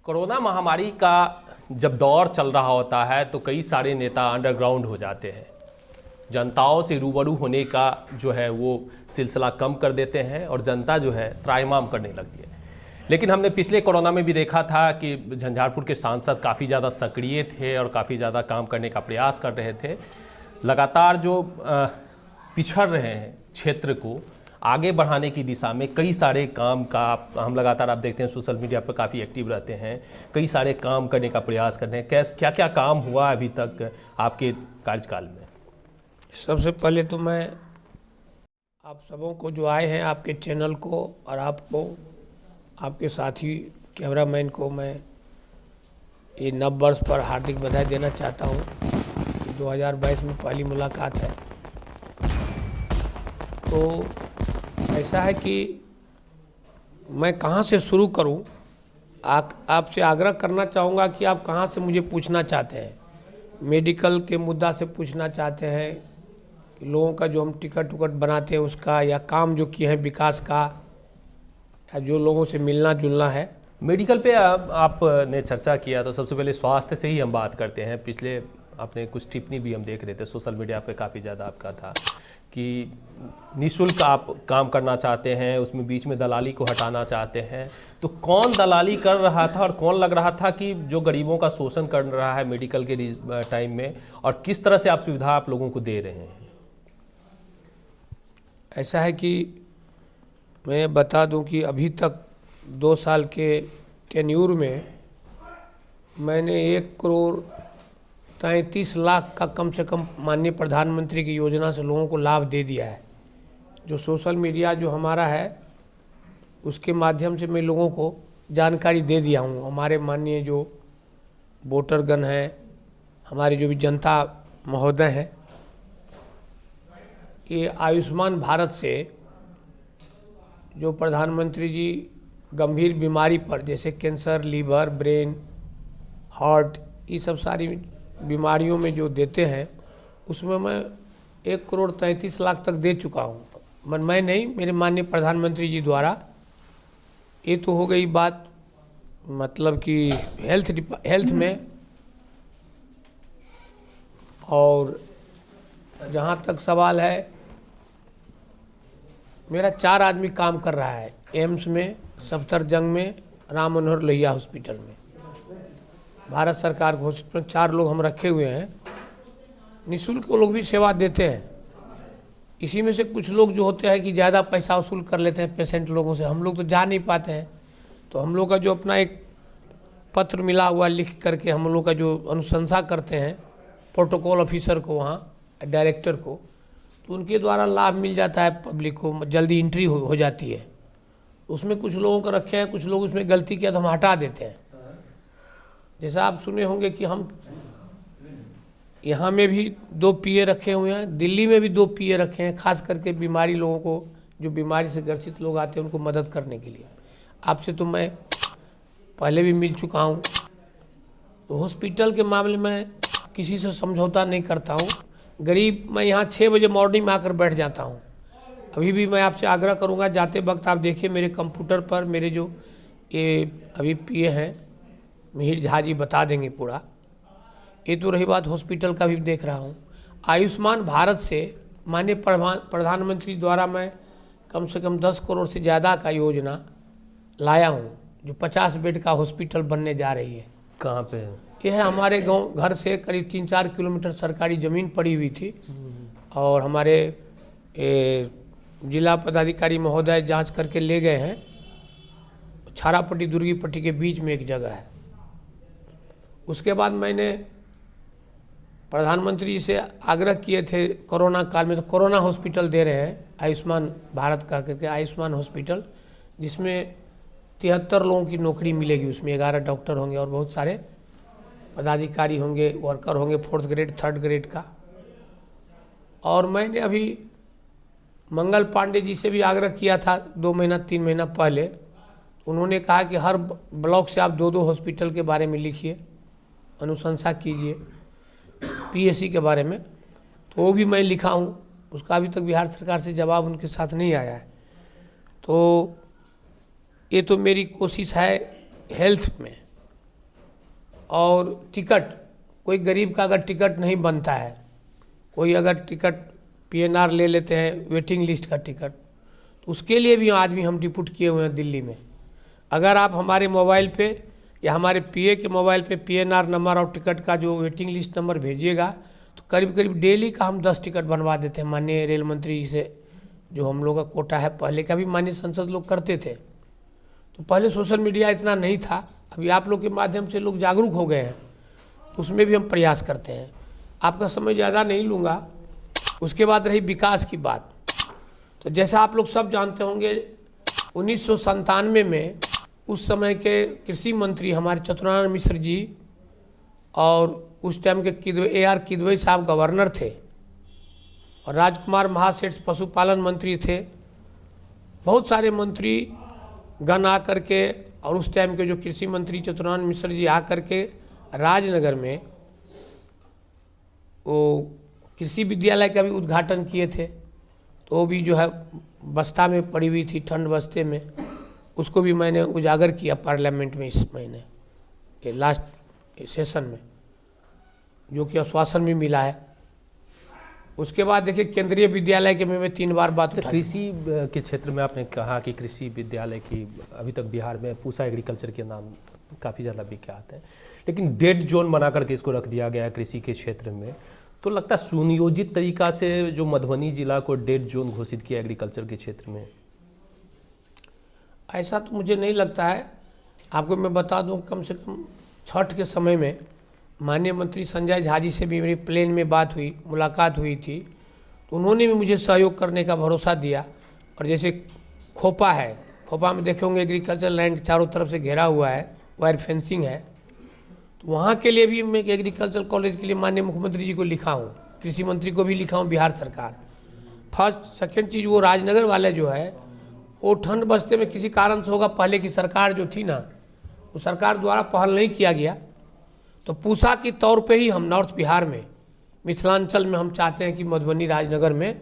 Corona महामारी का जब दौर चल रहा होता है तो कई सारे नेता अंडरग्राउंड हो जाते हैं। जनताओं से रूबरू होने का जो है वो सिलसिला कम कर देते हैं और जनता जो है त्राहिमाम करने लगती है। लेकिन हमने पिछले कोरोना में भी देखा था कि झंझारपुर के सांसद काफ़ी ज़्यादा सक्रिय थे और काफ़ी ज़्यादा काम करने का प्रयास कर रहे थे। लगातार जो पिछड़ रहे हैं क्षेत्र को आगे बढ़ाने की दिशा में कई सारे काम का हम लगातार आप देखते हैं सोशल मीडिया पर काफ़ी एक्टिव रहते हैं, कई सारे काम करने का प्रयास करते हैं। क्या क्या काम हुआ अभी तक आपके कार्यकाल में? सबसे पहले तो मैं आप सबों को जो आए हैं आपके चैनल को और आपको आपके साथी कैमरामैन को मैं ये नव वर्ष पर हार्दिक बधाई देना चाहता हूँ। 2022 में पहली मुलाकात है, तो ऐसा है कि मैं कहाँ से शुरू करूं। आपसे आग्रह करना चाहूँगा कि आप कहाँ से मुझे पूछना चाहते हैं। मेडिकल के मुद्दा से पूछना चाहते हैं कि लोगों का जो हम टिकट उकट बनाते हैं उसका, या काम जो किए हैं विकास का, या जो लोगों से मिलना जुलना है। मेडिकल पे आपने चर्चा किया तो सबसे पहले स्वास्थ्य से ही हम बात करते हैं। पिछले आपने कुछ टिप्पणी भी हम देख रहे थे सोशल मीडिया पे, काफ़ी ज़्यादा आपका था कि निःशुल्क आप काम करना चाहते हैं, उसमें बीच में दलाली को हटाना चाहते हैं। तो कौन दलाली कर रहा था और कौन लग रहा था कि जो गरीबों का शोषण कर रहा है मेडिकल के टाइम में, और किस तरह से आप सुविधा आप लोगों को दे रहे हैं? ऐसा है कि मैं बता दूं कि अभी तक 2 साल के टेन्यूर में मैंने 1,33,00,000 का कम से कम माननीय प्रधानमंत्री की योजना से लोगों को लाभ दे दिया है। जो सोशल मीडिया जो हमारा है उसके माध्यम से मैं लोगों को जानकारी दे दिया हूँ। हमारे माननीय जो वोटरगण हैं, हमारे जो भी जनता महोदय हैं, ये आयुष्मान भारत से जो प्रधानमंत्री जी गंभीर बीमारी पर, जैसे कैंसर, लीवर, ब्रेन, हार्ट, ये सब सारी बीमारियों में जो देते हैं उसमें मैं 1,33,00,000 तक दे चुका हूँ। मैं नहीं, मेरे माननीय प्रधानमंत्री जी द्वारा। ये तो हो गई बात मतलब कि हेल्थ में। और जहाँ तक सवाल है, मेरा 4 आदमी काम कर रहा है एम्स में, सफदरजंग में, राम मनोहर लोहिया हॉस्पिटल में। भारत सरकार के हॉस्पिटल में 4 लोग हम रखे हुए हैं। निःशुल्क वो लोग भी सेवा देते हैं। इसी में से कुछ लोग जो होते हैं कि ज़्यादा पैसा वसूल कर लेते हैं पेशेंट लोगों से। हम लोग तो जा नहीं पाते हैं, तो हम लोग का जो अपना एक पत्र मिला हुआ लिख करके हम लोग का जो अनुशंसा करते हैं प्रोटोकॉल ऑफिसर को, वहाँ डायरेक्टर को, तो उनके द्वारा लाभ मिल जाता है पब्लिक को, जल्दी एंट्री हो जाती है। उसमें कुछ लोगों को रखे हैं, कुछ लोग उसमें गलती किया तो हम हटा देते हैं। जैसा आप सुने होंगे कि हम यहाँ में भी 2 पीए रखे हुए हैं, दिल्ली में भी 2 पीए रखे हैं, खास करके बीमारी लोगों को, जो बीमारी से ग्रसित लोग आते हैं उनको मदद करने के लिए। आपसे तो मैं पहले भी मिल चुका हूँ। तो हॉस्पिटल के मामले में किसी से समझौता नहीं करता हूँ। गरीब, मैं यहाँ 6 बजे मॉर्निंग में आकर बैठ जाता हूँ। अभी भी मैं आपसे आग्रह करूँगा, जाते वक्त आप देखिए मेरे कंप्यूटर पर मेरे जो ये अभी पीए हैं, मिहिर झा जी बता देंगे पूरा। ये तो रही बात हॉस्पिटल का भी देख रहा हूँ। आयुष्मान भारत से माननीय प्रधानमंत्री द्वारा मैं कम से कम 10 करोड़ से ज़्यादा का योजना लाया हूँ, जो 50 बेड का हॉस्पिटल बनने जा रही है। कहाँ पे? ये है हमारे गांव, घर से करीब 3-4 किलोमीटर सरकारी ज़मीन पड़ी हुई थी, और हमारे जिला पदाधिकारी महोदय जांच करके ले गए हैं। छारापट्टी दुर्गीपट्टी के बीच में एक जगह है। उसके बाद मैंने प्रधानमंत्री जी से आग्रह किए थे कोरोना काल में, तो कोरोना हॉस्पिटल दे रहे हैं आयुष्मान भारत का करके, आयुष्मान हॉस्पिटल, जिसमें 73 लोगों की नौकरी मिलेगी। उसमें 11 डॉक्टर होंगे और बहुत सारे पदाधिकारी होंगे, वर्कर होंगे, 4th ग्रेड 3rd ग्रेड का। और मैंने अभी मंगल पांडे जी से भी आग्रह किया था 2 महीना 3 महीना पहले। उन्होंने कहा कि हर ब्लॉक से आप 2-2 हॉस्पिटल के बारे में लिखिए, अनुशंसा कीजिए पीएससी के बारे में। तो वो भी मैं लिखा हूँ, उसका अभी तक बिहार सरकार से जवाब उनके साथ नहीं आया है। तो ये तो मेरी कोशिश है हेल्थ में। और टिकट, कोई गरीब का अगर टिकट नहीं बनता है, कोई अगर टिकट पीएनआर ले लेते हैं वेटिंग लिस्ट का टिकट, तो उसके लिए भी आदमी हम डिप्यूट किए हुए हैं दिल्ली में। अगर आप हमारे मोबाइल पे या हमारे पीए के मोबाइल पे पीएनआर नंबर और टिकट का जो वेटिंग लिस्ट नंबर भेजिएगा तो करीब करीब डेली का हम 10 टिकट बनवा देते हैं माननीय रेल मंत्री जी से, जो हम लोग का कोटा है। पहले का भी माननीय संसद लोग करते थे। तो पहले सोशल मीडिया इतना नहीं था, अभी आप लोग के माध्यम से लोग जागरूक हो गए हैं, तो उसमें भी हम प्रयास करते हैं। आपका समय ज़्यादा नहीं लूँगा। उसके बाद रही विकास की बात, तो जैसा आप लोग सब जानते होंगे 1997 में उस समय के कृषि मंत्री हमारे चतुरानंद मिश्र जी और उस टाइम के AR किदवई साहब गवर्नर थे और राजकुमार महासेठ पशुपालन मंत्री थे। बहुत सारे मंत्री गण आकर के और उस टाइम के जो कृषि मंत्री चतुरानंद मिश्र जी आकर के राजनगर में वो कृषि विद्यालय का भी उद्घाटन किए थे। तो वो भी जो है बस्ता में पड़ी हुई थी, ठंड बस्ते में, उसको भी मैंने उजागर किया पार्लियामेंट में इस महीने ये लास्ट सेशन में, जो कि आश्वासन भी मिला है। उसके बाद देखिए केंद्रीय विद्यालय के मैं 3 बार बात उठाई। कृषि के क्षेत्र में आपने कहा कि कृषि विद्यालय की अभी तक बिहार में पूसा एग्रीकल्चर के नाम काफ़ी ज़्यादा विख्यात है, लेकिन डेड जोन बना करके इसको रख दिया गया है कृषि के क्षेत्र में। तो लगता है सुनियोजित तरीका से जो मधुबनी जिला को डेड जोन घोषित किया एग्रीकल्चर के क्षेत्र में, ऐसा तो मुझे नहीं लगता है। आपको मैं बता दूं, कम से कम छठ के समय में माननीय मंत्री संजय झा जी से भी मेरी प्लेन में बात हुई, मुलाकात हुई थी, तो उन्होंने भी मुझे सहयोग करने का भरोसा दिया। और जैसे खोपा है, खोपा में देखे होंगे एग्रीकल्चर लैंड चारों तरफ से घेरा हुआ है, वायर फेंसिंग है, तो वहाँ के लिए भी मैं एग्रीकल्चर कॉलेज के लिए माननीय मुख्यमंत्री जी को लिखा हूँ, कृषि मंत्री को भी लिखा हूँ, बिहार सरकार। फर्स्ट सेकेंड चीज़ वो राजनगर वाले जो है वो ठंड बस्ते में किसी कारण से होगा, पहले की सरकार जो थी ना, वो सरकार द्वारा पहल नहीं किया गया। तो पूसा के तौर पे ही हम नॉर्थ बिहार में, मिथिलांचल में हम चाहते हैं कि मधुबनी राजनगर में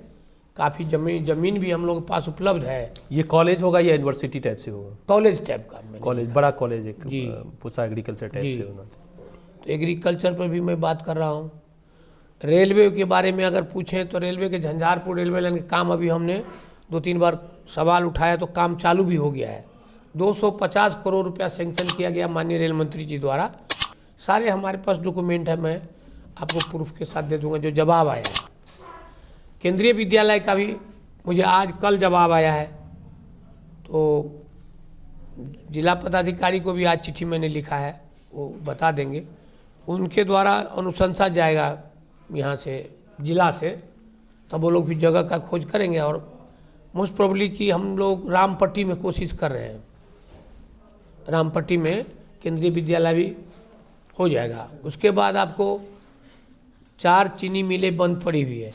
काफ़ी जमीन भी हम लोग के पास उपलब्ध है। ये कॉलेज होगा या यूनिवर्सिटी टाइप से होगा? कॉलेज टाइप का कॉलेज, बड़ा कॉलेज एक जी, पूसा एग्रीकल्चर टाइप से होना। तो एग्रीकल्चर पर भी मैं बात कर रहा हूँ। रेलवे के बारे में अगर पूछें तो रेलवे के झंझारपुर रेलवे लाइन के काम अभी हमने 2-3 बार सवाल उठाया, तो काम चालू भी हो गया है। 250 करोड़ रुपया सेंक्शन किया गया माननीय रेल मंत्री जी द्वारा। सारे हमारे पास डॉक्यूमेंट है, मैं आपको प्रूफ के साथ दे दूंगा जो जवाब आया है। केंद्रीय विद्यालय का भी मुझे आज कल जवाब आया है, तो जिला पदाधिकारी को भी आज चिट्ठी मैंने लिखा है, वो बता देंगे। उनके द्वारा अनुशंसा जाएगा यहाँ से, जिला से, तब वो लोग भी जगह का खोज करेंगे। और मोस्ट प्रोबेबली कि हम लोग रामपट्टी में कोशिश कर रहे हैं, रामपट्टी में केंद्रीय विद्यालय भी हो जाएगा। उसके बाद आपको 4 चीनी मिलें बंद पड़ी हुई है।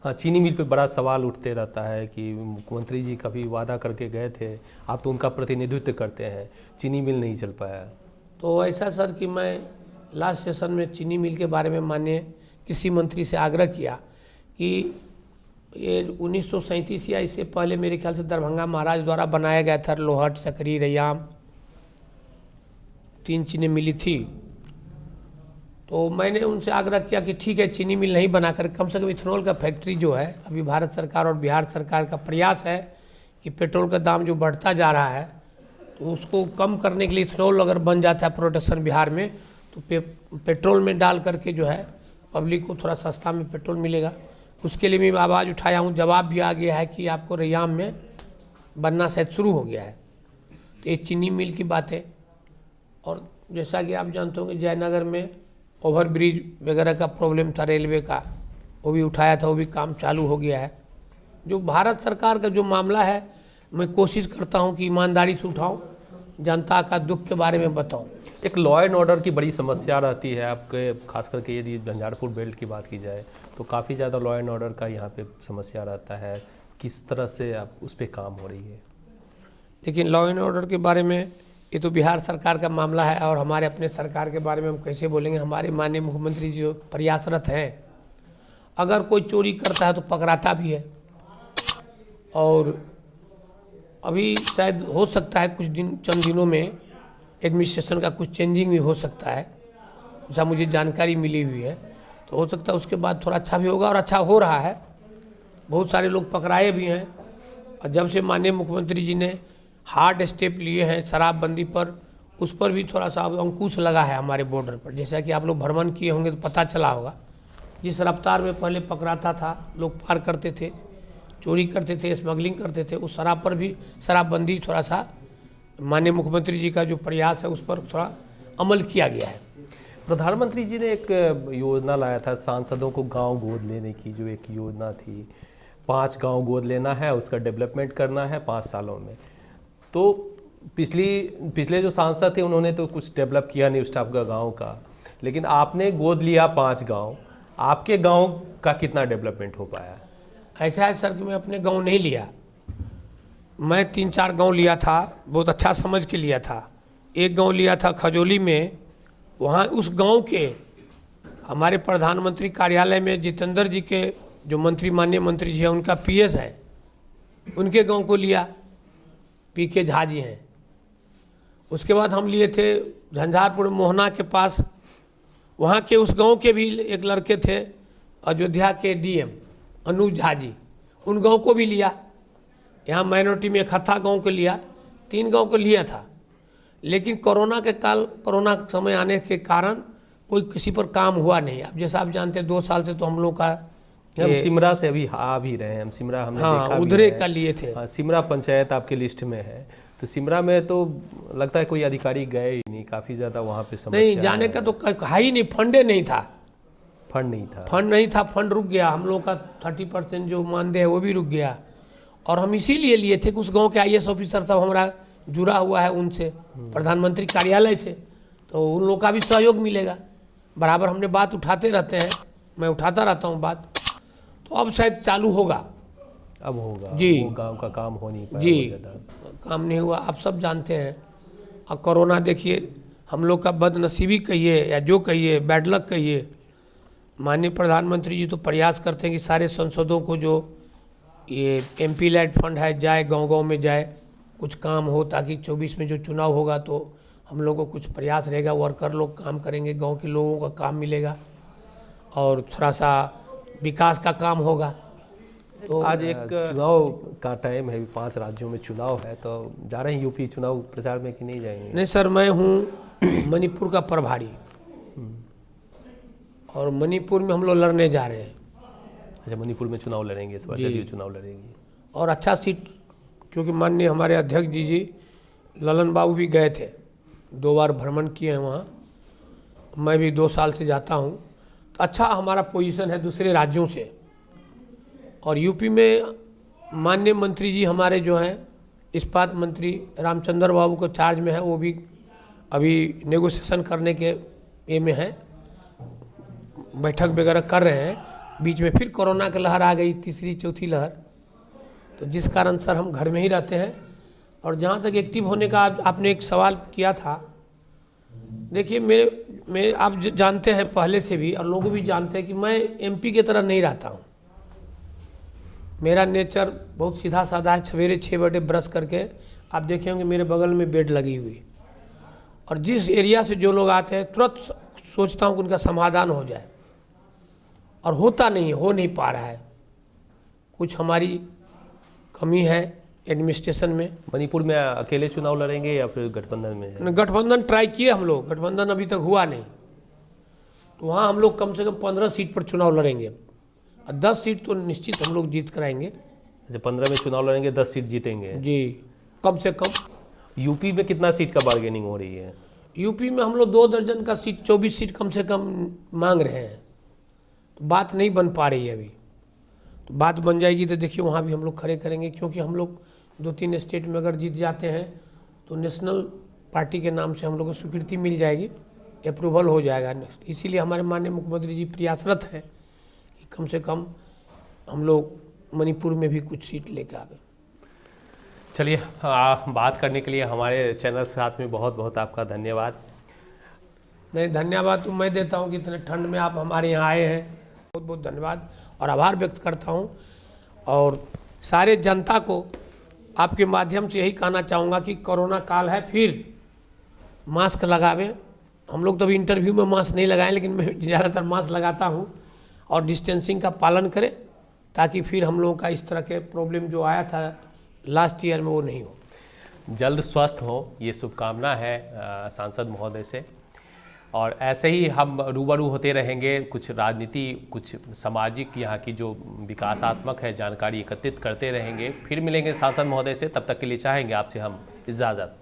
हाँ, चीनी मिल पे बड़ा सवाल उठते रहता है कि मुख्यमंत्री जी कभी वादा करके गए थे, आप तो उनका प्रतिनिधित्व करते हैं, चीनी मिल नहीं चल पाया। तो ऐसा सर कि मैं लास्ट सेशन में चीनी मिल के बारे में माननीय कृषि मंत्री से आग्रह किया कि ये 1937 या इससे पहले मेरे ख्याल से दरभंगा महाराज द्वारा बनाया गया था, लोहट, सकरी, रैयाम 3 चीनी मिली थी। तो मैंने उनसे आग्रह किया कि ठीक है, चीनी मिल नहीं बनाकर कम से कम इथेनॉल का फैक्ट्री जो है, अभी भारत सरकार और बिहार सरकार का प्रयास है कि पेट्रोल का दाम जो बढ़ता जा रहा है, तो उसको कम करने के लिए इथेनॉल अगर बन जाता है प्रोडक्शन बिहार में, तो पेट्रोल में डाल करके जो है पब्लिक को थोड़ा सस्ता में पेट्रोल मिलेगा। उसके लिए मैं आवाज़ उठाया हूँ, जवाब भी आ गया है कि आपको रैयाम में बनना शायद शुरू हो गया है। तो ये चीनी मिल की बात है। और जैसा कि आप जानते होंगे जयनगर में ओवर ब्रिज वगैरह का प्रॉब्लम था रेलवे का, वो भी उठाया था, वो भी काम चालू हो गया है। जो भारत सरकार का जो मामला है, मैं कोशिश करता हूं कि ईमानदारी से उठाऊं, जनता का दुख के बारे में बताऊं। एक लॉ एंड ऑर्डर की बड़ी समस्या रहती है आपके, खास करके यदि झंझारपुर बेल्ट की बात की जाए तो काफ़ी ज़्यादा लॉ एंड ऑर्डर का यहाँ पे समस्या रहता है। किस तरह से आप उस पर काम हो रही है? लेकिन लॉ एंड ऑर्डर के बारे में ये तो बिहार सरकार का मामला है, और हमारे अपने सरकार के बारे में हम कैसे बोलेंगे। हमारे माननीय मुख्यमंत्री जी प्रयासरत हैं, अगर कोई चोरी करता है तो पकड़ाता भी है। और अभी शायद हो सकता है कुछ दिन, चंद दिनों में एडमिनिस्ट्रेशन का कुछ चेंजिंग भी हो सकता है, जैसा मुझे जानकारी मिली हुई है। तो हो सकता है उसके बाद थोड़ा अच्छा भी होगा, और अच्छा हो रहा है। बहुत सारे लोग पकड़ाए भी हैं, और जब से माननीय मुख्यमंत्री जी ने हार्ड स्टेप लिए हैं शराबबंदी पर, उस पर भी थोड़ा सा अब अंकुश लगा है हमारे बॉर्डर पर। जैसा कि आप लोग भ्रमण किए होंगे तो पता चला होगा, जिस रफ्तार में पहले पकड़ाता था, लोग पार करते थे, चोरी करते थे, स्मगलिंग करते थे, उस शराब पर भी शराबबंदी थोड़ा सा माननीय मुख्यमंत्री जी का जो प्रयास है उस पर थोड़ा अमल किया गया है। प्रधानमंत्री जी ने एक योजना लाया था सांसदों को गांव गोद लेने की, जो एक योजना थी 5 गांव गोद लेना है, उसका डेवलपमेंट करना है 5 सालों में। तो पिछले जो सांसद थे उन्होंने तो कुछ डेवलप किया नहीं उस टाइप का गाँव का, लेकिन आपने गोद लिया 5 गाँव, आपके गाँव का कितना डेवलपमेंट हो पाया? ऐसा है सर कि मैं अपने गांव नहीं लिया, मैं 3-4 गांव लिया था, बहुत अच्छा समझ के लिया था। एक गांव लिया था खजोली में, वहाँ उस गांव के हमारे प्रधानमंत्री कार्यालय में जितेंद्र जी के जो मंत्री माननीय मंत्री जी हैं उनका पीएस है, उनके गांव को लिया, पीके झा जी हैं। उसके बाद हम लिए थे झंझारपुर मोहना के पास, वहाँ के उस गांव के भी एक लड़के थे अयोध्या के डीएम अनुज झा जी, उन गांव को भी लिया। यहाँ माइनॉरिटी में इकट्ठा गांव को लिया, 3 गांव को लिया था। लेकिन कोरोना का समय आने के कारण कोई किसी पर काम हुआ नहीं। अब जैसा आप जानते हैं 2 साल से तो हम लोग का हम सिमरा से अभी आ भी रहे हैं, हम सिमरा हमने हाँ देखा उधरे भी का लिए थे। हाँ, सिमरा पंचायत आपके लिस्ट में है, तो सिमरा में तो लगता है कोई अधिकारी गए ही नहीं, काफ़ी ज़्यादा वहाँ पे समस्या नहीं जाने का तो है ही नहीं, फंडे नहीं था, फंड नहीं था, फंड रुक गया। हम लोग का 30% जो मानदेय है वो भी रुक गया। और हम इसीलिए लिए थे कि उस गांव के आईएएस ऑफिसर सब हमारा जुड़ा हुआ है उनसे, प्रधानमंत्री कार्यालय से, तो उन लोगों का भी सहयोग मिलेगा। बराबर हमने बात उठाते रहते हैं, मैं उठाता रहता हूँ बात, तो अब शायद चालू होगा। अब होगा जी, वो गांव का काम हो नहीं पाया जी, ज़्यादा। काम नहीं हुआ, आप सब जानते हैं। अब कोरोना देखिए, हम लोग का बदनसीबी कहिए या जो कहिए, बैड लक कहिए, माननीय प्रधानमंत्री जी तो प्रयास करते हैं कि सारे सांसदों को जो ये एमपी लैड फंड है जाए, गांव-गांव में जाए, कुछ काम हो, ताकि 24 में जो चुनाव होगा तो हम लोग को कुछ प्रयास रहेगा, वर्कर लोग काम करेंगे, गांव के लोगों का काम मिलेगा और थोड़ा सा विकास का काम होगा। तो आज एक चुनाव का टाइम है, 5 राज्यों में चुनाव है, तो जा रहे हैं यूपी चुनाव प्रचार में कि नहीं जाएंगे? नहीं सर, मैं हूँ मणिपुर का प्रभारी, और मणिपुर में हम लोग लड़ने जा रहे हैं। अच्छा, मणिपुर में चुनाव लड़ेंगे इस बार, जदयू चुनाव लड़ेगी और अच्छा सीट, क्योंकि माननीय हमारे अध्यक्ष जी ललन बाबू भी गए थे, 2 बार भ्रमण किए हैं वहाँ, मैं भी 2 साल से जाता हूँ, तो अच्छा हमारा पोजीशन है दूसरे राज्यों से। और यूपी में माननीय मंत्री जी हमारे जो हैं इस्पात मंत्री रामचंद्र बाबू को चार्ज में है, वो भी अभी नेगोशिएशन करने के ये में है, बैठक वगैरह कर रहे हैं। बीच में फिर कोरोना की लहर आ गई, 3री-4थी लहर, तो जिस कारण सर हम घर में ही रहते हैं। और जहाँ तक एक्टिव होने का आपने एक सवाल किया था, देखिए मेरे आप जानते हैं पहले से भी, और लोग भी जानते हैं कि मैं एमपी की तरह नहीं रहता हूँ। मेरा नेचर बहुत सीधा साधा है। सवेरे 6 बजे ब्रश करके आप देखे होंगे मेरे बगल में बेड लगी हुई, और जिस एरिया से जो लोग आते हैं तुरंत सोचता हूँ कि उनका समाधान हो जाए, और होता नहीं है, हो नहीं पा रहा है। कुछ हमारी कमी है एडमिनिस्ट्रेशन में। मणिपुर में अकेले चुनाव लड़ेंगे या फिर गठबंधन में? गठबंधन ट्राई किए हम लोग, गठबंधन अभी तक हुआ नहीं, तो वहाँ हम लोग कम से कम 15 सीट पर चुनाव लड़ेंगे, और 10 सीट तो निश्चित हम लोग जीत कराएंगे। अच्छा, 15 में चुनाव लड़ेंगे, 10 सीट जीतेंगे जी, कम से कम। यूपी में कितना सीट का बार्गेनिंग हो रही है? यूपी में हम लोग 2 दर्जन का सीट, 24 सीट कम से कम मांग रहे हैं, तो बात नहीं बन पा रही है अभी। तो बात बन जाएगी तो देखिए वहाँ भी हम लोग खड़े करेंगे, क्योंकि हम लोग 2-3 स्टेट में अगर जीत जाते हैं तो नेशनल पार्टी के नाम से हम लोग को स्वीकृति मिल जाएगी, अप्रूवल हो जाएगा। इसीलिए हमारे माननीय मुख्यमंत्री जी प्रयासरत हैं कि कम से कम हम लोग मणिपुर में भी कुछ सीट लेकर आवे। चलिए, बात करने के लिए हमारे चैनल के साथ में बहुत बहुत आपका धन्यवाद। नहीं, धन्यवाद तो मैं देता हूँ कि इतने ठंड में आप हमारे यहाँ आए हैं, बहुत बहुत धन्यवाद और आभार व्यक्त करता हूँ। और सारे जनता को आपके माध्यम से यही कहना चाहूँगा कि कोरोना काल है, फिर मास्क लगावें। हम लोग तो अभी इंटरव्यू में मास्क नहीं लगाएं, लेकिन मैं ज़्यादातर मास्क लगाता हूँ, और डिस्टेंसिंग का पालन करें, ताकि फिर हम लोगों का इस तरह के प्रॉब्लम जो आया था लास्ट ईयर में वो नहीं हो। जल्द स्वस्थ हो, ये शुभकामना है सांसद महोदय से। और ऐसे ही हम रूबरू होते रहेंगे, कुछ राजनीति, कुछ सामाजिक यहाँ की जो विकासात्मक है जानकारी एकत्रित करते रहेंगे। फिर मिलेंगे सांसद महोदय से, तब तक के लिए चाहेंगे आपसे हम इजाज़त।